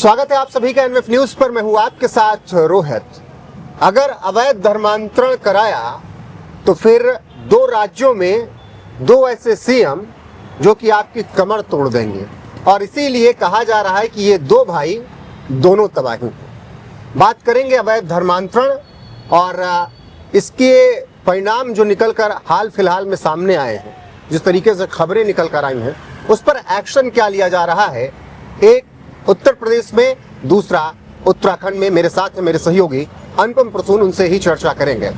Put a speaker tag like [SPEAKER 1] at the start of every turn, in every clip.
[SPEAKER 1] स्वागत है आप सभी का एनएफ न्यूज पर। मैं हूं आपके साथ रोहित। अगर अवैध धर्मांतरण कराया तो फिर दो राज्यों में दो ऐसे सीएम जो कि आपकी कमर तोड़ देंगे, और इसीलिए कहा जा रहा है कि ये दो भाई दोनों तबाही हैं। बात करेंगे अवैध धर्मांतरण और इसके परिणाम जो निकलकर हाल फिलहाल में सामने आए हैं, जिस तरीके से खबरें निकल कर आई हैं, उस पर एक्शन क्या लिया जा रहा है। एक उत्तर प्रदेश में, दूसरा उत्तराखंड में। मेरे साथ है मेरे सहयोगी अनुपम प्रसून, उनसे ही चर्चा करेंगे।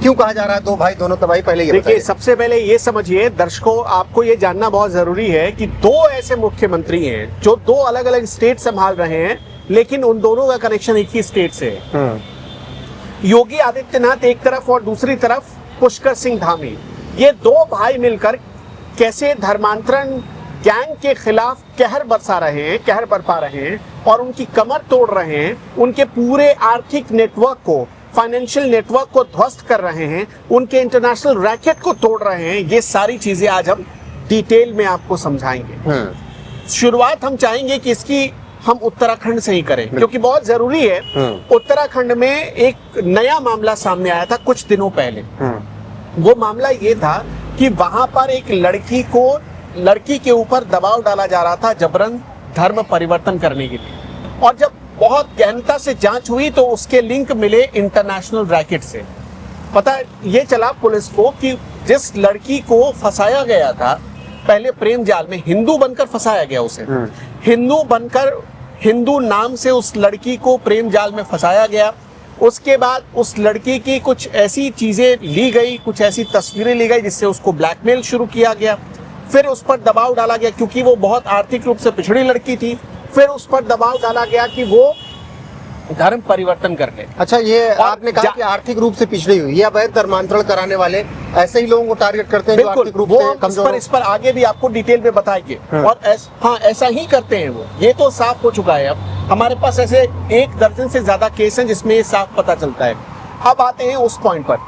[SPEAKER 1] क्यों कहा जा रहा है दो भाई दोनों तबाही? पहले ये
[SPEAKER 2] देखिए, सबसे पहले ये समझिए दर्शकों, आपको ये जानना बहुत जरूरी है कि दो ऐसे मुख्यमंत्री हैं जो दो अलग अलग स्टेट संभाल रहे हैं, लेकिन उन दोनों का कनेक्शन एक ही स्टेट से है। योगी आदित्यनाथ एक तरफ और दूसरी तरफ पुष्कर सिंह धामी। ये दो भाई मिलकर कैसे धर्मांतरण गैंग के खिलाफ कहर बरपा रहे हैं और उनकी कमर तोड़ रहे हैं, उनके पूरे आर्थिक नेटवर्क को, फाइनेंशियल नेटवर्क को ध्वस्त कर रहे हैं, उनके इंटरनेशनल रैकेट को तोड़ रहे हैं। ये सारी चीजें आज हम डिटेल में आपको समझाएंगे। शुरुआत हम चाहेंगे कि इसकी हम उत्तराखंड से ही करें, क्योंकि बहुत जरूरी है। उत्तराखंड में एक नया मामला सामने आया था कुछ दिनों पहले। वो मामला ये था कि वहां पर एक लड़की के ऊपर दबाव डाला जा रहा था जबरन धर्म परिवर्तन करने के लिए, और जब बहुत गहनता से जांच हुई तो उसके लिंक मिले इंटरनेशनल रैकेट से। पता ये चला पुलिस को कि जिस लड़की को फंसाया गया था पहले प्रेम जाल में, हिंदू बनकर फंसाया गया उसे, हिंदू बनकर, हिंदू नाम से उस लड़की को प्रेम जाल में फंसाया गया। उसके बाद उस लड़की की कुछ ऐसी चीजें ली गई, कुछ ऐसी तस्वीरें ली गई जिससे उसको ब्लैकमेल शुरू किया गया। फिर उस पर दबाव डाला गया क्योंकि वो बहुत आर्थिक रूप से पिछड़ी लड़की थी। फिर उस पर दबाव डाला गया कि वो धर्म परिवर्तन कर ले।
[SPEAKER 1] अच्छा, ये आपने कहा कि आर्थिक रूप से पिछड़ी हुई, ये अवैध धर्मांतरण कराने वाले ऐसे ही लोगों को टारगेट करते हैं जो आर्थिक रूप से कमजोर।
[SPEAKER 2] इस पर आगे भी आपको डिटेल में बताएंगे। और ऐसा ही करते हैं वो, ये तो साफ हो चुका है। अब हमारे पास ऐसे 1 दर्जन से ज्यादा केस हैं जिसमें ये साफ पता चलता है। अब आते हैं उस पॉइंट पर,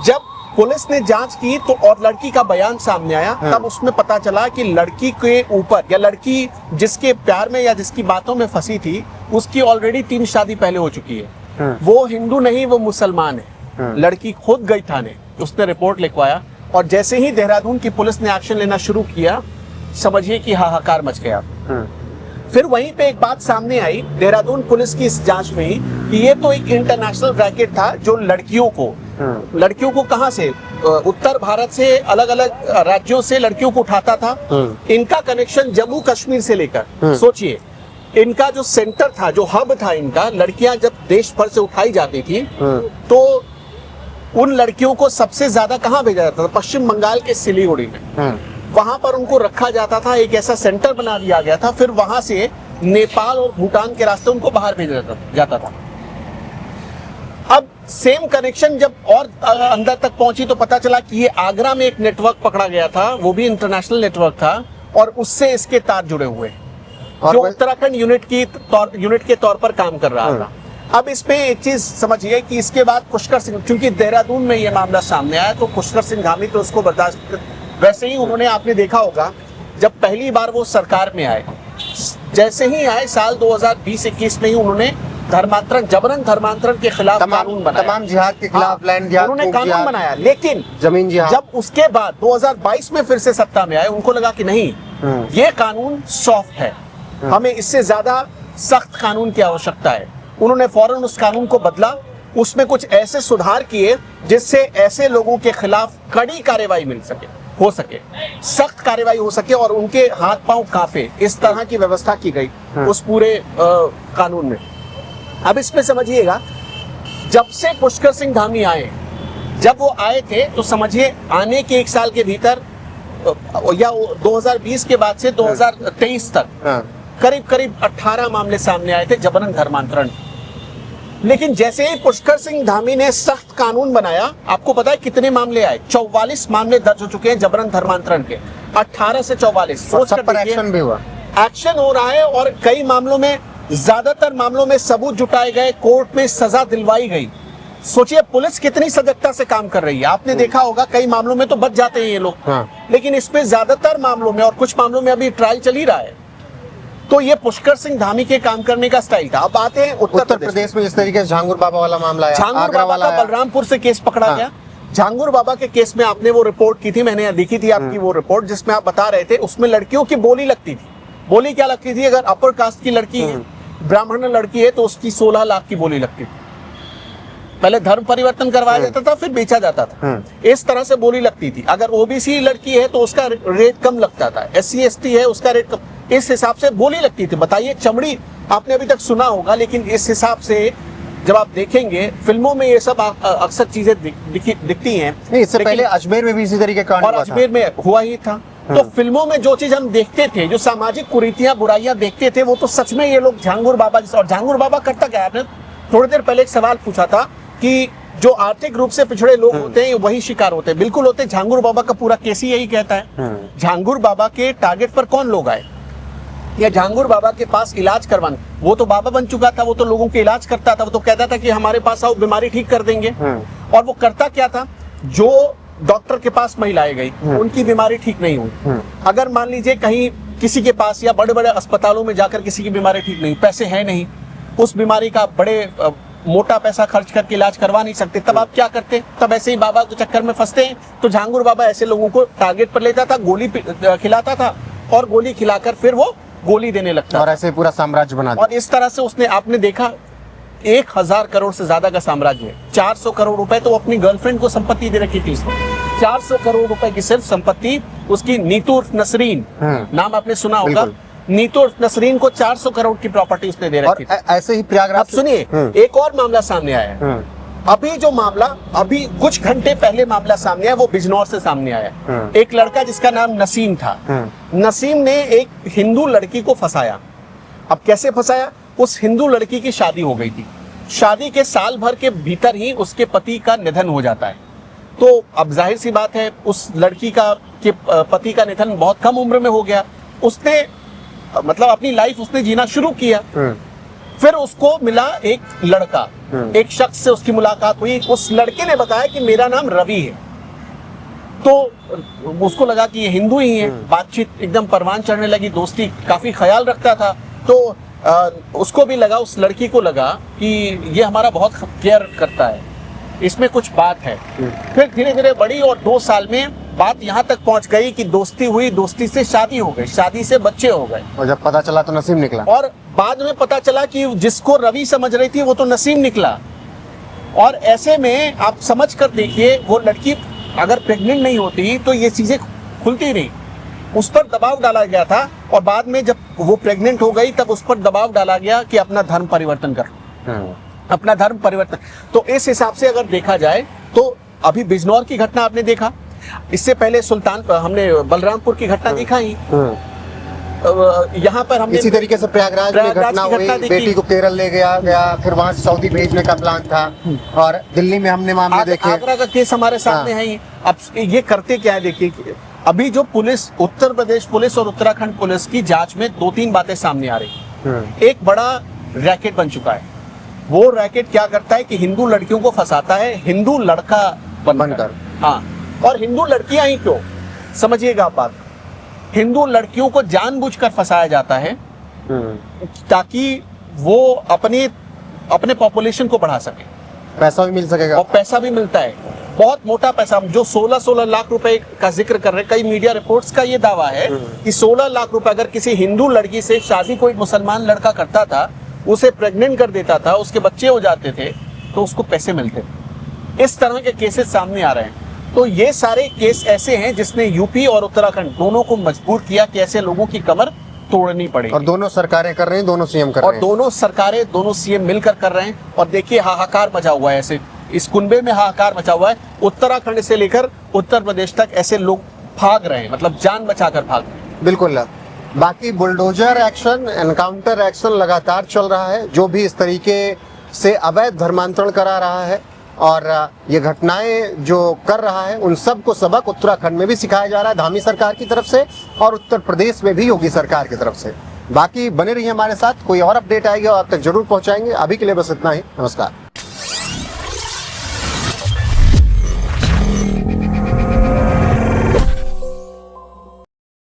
[SPEAKER 2] जब पुलिस ने जांच की तो और लड़की का बयान सामने आया, तब उसमें पता चला कि लड़की के ऊपर, या लड़की जिसके प्यार में या जिसकी बातों में फंसी थी, उसकी ऑलरेडी 3 शादी पहले हो चुकी है। वो हिंदू नहीं, वो मुसलमान है। लड़की खुद गई थाने, उसने रिपोर्ट लिखवाया, और जैसे ही देहरादून की पुलिस ने एक्शन लेना शुरू किया, समझिए कि हाहाकार मच गया। फिर वहीं पे एक बात सामने आई देहरादून पुलिस की इस जांच में ही कि ये तो एक इंटरनेशनल रैकेट था जो लड़कियों को कहां से, उत्तर भारत से, अलग अलग राज्यों से लड़कियों को उठाता था। इनका कनेक्शन जम्मू कश्मीर से लेकर, सोचिए, इनका जो सेंटर था, जो हब था इनका, लड़कियां जब देश भर से उठाई जाती थी तो उन लड़कियों को सबसे ज्यादा कहां भेजा जाता था? पश्चिम बंगाल के सिलीगुड़ी में। वहां पर उनको रखा जाता था, एक ऐसा सेंटर बना दिया गया था। फिर वहां से नेपाल और भूटान के रास्ते उनको बाहर भेजा जाता था। अब सेम कनेक्शन जब और अंदर तक पहुंची तो पता चला कि ये आगरा में एक नेटवर्क पकड़ा गया था, वो भी इंटरनेशनल नेटवर्क था, और उससे इसके तार जुड़े हुए, जो उत्तराखंड यूनिट के तौर पर काम कर रहा था। अब इसमें एक चीज समझिए कि इसके बाद पुष्कर सिंह, क्योंकि देहरादून में ये मामला सामने आया, तो पुष्कर सिंह धामी तो उसको बर्दाश्त, वैसे ही उन्होंने, आपने देखा होगा जब पहली बार वो सरकार में आए, जैसे ही आए साल 2020-21 में ही उन्होंने जबरन धर्मांतरण के खिलाफ कानून बनाया, तमाम जिहाद के खिलाफ, लैंड जिहाद, उन्होंने कानून बनाया। लेकिन
[SPEAKER 1] जमीन जिहाद, जब
[SPEAKER 2] उसके बाद 2022 में फिर से सत्ता में आए, उनको लगा कि नहीं, ये कानून सॉफ्ट है, हमें इससे ज्यादा सख्त कानून की आवश्यकता है। उन्होंने फौरन उस कानून को बदला, उसमें कुछ ऐसे सुधार किए जिससे ऐसे लोगों के खिलाफ कड़ी कार्रवाई हो सके, सख्त कार्रवाई हो सके और उनके हाथ पांव कांपे, इस तरह की व्यवस्था की गई उस पूरे कानून में। अब इसमें समझिएगा, जब से पुष्कर सिंह धामी आए, जब वो आए थे तो समझिए आने के 1 साल के भीतर, या 2020 के बाद से 2023 तक करीब 18 मामले सामने आए थे जबरन धर्मांतरण। लेकिन जैसे ही पुष्कर सिंह धामी ने सख्त कानून बनाया, आपको पता है कितने मामले आए? 44 मामले दर्ज हो चुके हैं जबरन धर्मांतरण के, 18 से 44। सोच कर
[SPEAKER 1] एक्शन भी हुआ,
[SPEAKER 2] एक्शन हो रहा है, और कई मामलों में, ज्यादातर मामलों में सबूत जुटाए गए, कोर्ट में सजा दिलवाई गई। सोचिए पुलिस कितनी सजगता से काम कर रही है। आपने देखा होगा कई मामलों में तो बच जाते हैं ये लोग, लेकिन इसमें ज्यादातर मामलों में, और कुछ मामलों में अभी ट्रायल चल ही रहा है, तो ये पुष्कर सिंह धामी के काम करने का स्टाइल था। अब आते हैं
[SPEAKER 1] उत्तर प्रदेश में जिस तरीके से झांगुर बाबा वाला मामला है,
[SPEAKER 2] झांगुर
[SPEAKER 1] आगरा
[SPEAKER 2] बाबा
[SPEAKER 1] वाला
[SPEAKER 2] का
[SPEAKER 1] है।
[SPEAKER 2] बलरामपुर से केस पकड़ा
[SPEAKER 1] हाँ।
[SPEAKER 2] गया। झांगुर बाबा के केस में आपने वो रिपोर्ट की थी, मैंने देखी थी आपकी वो रिपोर्ट, जिसमें आप बता रहे थे उसमें लड़कियों की बोली लगती थी। बोली क्या लगती थी? अगर अपर कास्ट की लड़की है, ब्राह्मण लड़की है, तो उसकी 16 लाख की बोली लगती थी। पहले धर्म परिवर्तन करवाया जाता था, फिर बेचा जाता था, इस तरह से बोली लगती थी। अगर ओबीसी लड़की है तो उसका रेट कम लगता था, SC ST है उसका रेट कम, इस हिसाब से बोली लगती थी। बताइए, चमड़ी आपने अभी तक सुना होगा, लेकिन इस हिसाब से जब आप देखेंगे फिल्मों में ये सब अक्सर चीजें दिखती हैं।
[SPEAKER 1] नहीं, इससे पहले अजमेर में भी इसी तरीके का
[SPEAKER 2] और अजमेर में हुआ ही था। तो फिल्मों में जो चीज हम देखते थे, जो सामाजिक कुरीतियां बुराइयां देखते थे, वो तो सच में ये लोग झांगुर बाबा और झांगुर बाबा करता क्या है? आपने थोड़ी देर पहले एक सवाल पूछा था कि जो आर्थिक रूप से पिछड़े लोग होते हैं वही शिकार होते हैं। बिल्कुल होते हैं। झांगुर बाबा का पूरा केस ही यही कहता है। झांगुर बाबा के टारगेट पर कौन लोग आए, या झांगुर बाबा के पास इलाज करवाने? वो तो बाबा बन चुका था, वो तो लोगों के इलाज करता था, वो तो कहता था कि हमारे पास आओ, बीमारी ठीक कर देंगे। और वो करता क्या था? जो डॉक्टर के पास महिलाएं गई, उनकी बीमारी ठीक नहीं हुई। अगर मान लीजिए कहीं किसी के पास या बड़े बड़े अस्पतालों में जाकर किसी की बीमारी ठीक नहीं, पैसे है नहीं, उस बीमारी का बड़े मोटा पैसा खर्च करके इलाज करवा नहीं सकते, तब आप क्या करते? तब ऐसे ही बाबा के चक्कर में फंसते हैं। तो झांगुर बाबा ऐसे लोगों को टारगेट पर लेता था, गोली खिलाता था, और गोली खिलाकर फिर वो गोली देने लगता
[SPEAKER 1] और ऐसे पूरा साम्राज्य बना दिया।
[SPEAKER 2] और इस तरह से उसने, आपने देखा, 1000 करोड़ से ज्यादा का साम्राज्य है। 400 करोड़ रुपए तो अपनी गर्लफ्रेंड को संपत्ति दे रखी थी उसने। 400 करोड़ रुपए की सिर्फ संपत्ति उसकी नीतू नसरीन, नाम आपने सुना होगा, नीतू नसरीन को 400 करोड़ की प्रॉपर्टी उसने दे रखी थी।
[SPEAKER 1] ऐसे ही प्रयागराज।
[SPEAKER 2] अब सुनिए, एक और मामला सामने आया है। अभी जो मामला, अभी कुछ घंटे पहले मामला सामने आया, वो बिजनौर से सामने आया। एक लड़का जिसका नाम नसीम था, नसीम ने एक हिंदू लड़की को फंसाया। अब कैसे फंसाया? उस हिंदू लड़की की शादी हो गई थी, शादी के साल भर के भीतर ही उसके पति का निधन हो जाता है। तो अब जाहिर सी बात है, उस लड़की का के पति का निधन बहुत कम उम्र में हो गया। उसने मतलब अपनी लाइफ उसने जीना शुरू किया। फिर उसको मिला एक लड़का, एक शख्स से उसकी मुलाकात हुई। उस लड़के ने बताया कि मेरा नाम रवि है। तो उसको लगा कि ये हिंदू ही है। बातचीत एकदम परवान चढ़ने लगी, दोस्ती काफी ख्याल रखता था। तो उसको भी लगा, उस लड़की को लगा कि ये हमारा बहुत केयर करता है, इसमें कुछ बात है। फिर धीरे धीरे बढ़ी और 2 साल में बात यहाँ तक पहुंच गई कि दोस्ती हुई, दोस्ती से शादी हो गई, शादी से बच्चे हो गए।
[SPEAKER 1] और जब पता चला तो नसीम निकला।
[SPEAKER 2] और बाद में पता चला कि जिसको रवि समझ रही थी वो तो नसीम निकला। और ऐसे में आप समझ कर देखिए, वो लड़की अगर प्रेग्नेंट नहीं होती तो ये चीजें खुलती नहीं। उस पर दबाव डाला गया था, और बाद में जब वो प्रेग्नेंट हो गई तब उस पर दबाव डाला गया कि अपना धर्म परिवर्तन कर, अपना धर्म परिवर्तन। तो इस हिसाब से अगर देखा जाए तो अभी बिजनौर की घटना आपने देखा, इससे पहले हमने बलरामपुर की घटना देखा ही। यहाँ पर हमने
[SPEAKER 1] इसी तरीके से प्रयागराज में घटना हुई, बेटी को केरल ले गया, फिर वहां से सऊदी भेजने का प्लान था। और दिल्ली में हमने मामले देखे।
[SPEAKER 2] आगरा का केस हमारे सामने है ही। अब ये करते क्या है, देखिए, अभी जो पुलिस, उत्तर प्रदेश पुलिस और उत्तराखंड पुलिस की जांच में 2-3 बातें सामने आ रही। एक बड़ा रैकेट बन चुका है। वो रैकेट क्या करता है कि हिंदू लड़कियों को फंसाता है, हिंदू लड़का बनकर। हाँ, और हिंदू लड़कियां ही क्यों, समझिएगा आप बात। हिंदू लड़कियों को जानबूझकर फंसाया जाता है ताकि वो अपने पॉपुलेशन को बढ़ा सके,
[SPEAKER 1] पैसा भी मिल सकेगा।
[SPEAKER 2] और पैसा भी मिलता है, बहुत मोटा पैसा। जो 16 लाख रुपए का जिक्र कर रहे हैं, कई मीडिया रिपोर्ट्स का ये दावा है कि 16 लाख रुपए अगर किसी हिंदू लड़की से शादी कोई मुसलमान लड़का करता था, उसे प्रेग्नेंट कर देता था, उसके बच्चे हो जाते थे, तो उसको पैसे मिलते थे। इस तरह के केसेस सामने आ रहे हैं। तो ये सारे केस ऐसे हैं जिसने यूपी और उत्तराखंड दोनों को मजबूर किया कि ऐसे लोगों की कमर तोड़नी पड़ेगी।
[SPEAKER 1] और दोनों सरकारें कर रही हैं, दोनों सीएम कर रहे हैं।
[SPEAKER 2] और दोनों सरकारें, दोनों सीएम मिलकर कर रहे हैं। और देखिए, हाहाकार मचा हुआ है, ऐसे इस कुनबे में हाहाकार मचा हुआ है। उत्तराखंड से लेकर उत्तर प्रदेश तक ऐसे लोग भाग रहे हैं, मतलब जान बचाकर भाग रहे हैं।
[SPEAKER 1] बिल्कुल। बाकी बुलडोजर एक्शन, एनकाउंटर एक्शन लगातार चल रहा है, जो भी इस तरीके से अवैध धर्मांतरण करा रहा है और ये घटनाएं जो कर रहा है, उन सब को सबक उत्तराखंड में भी सिखाया जा रहा है धामी सरकार की तरफ से, और उत्तर प्रदेश में भी योगी सरकार की तरफ से। बाकी बने रहिए हमारे साथ, कोई और अपडेट आएगी और आप तक जरूर पहुंचाएंगे। अभी के लिए बस इतना ही, नमस्कार।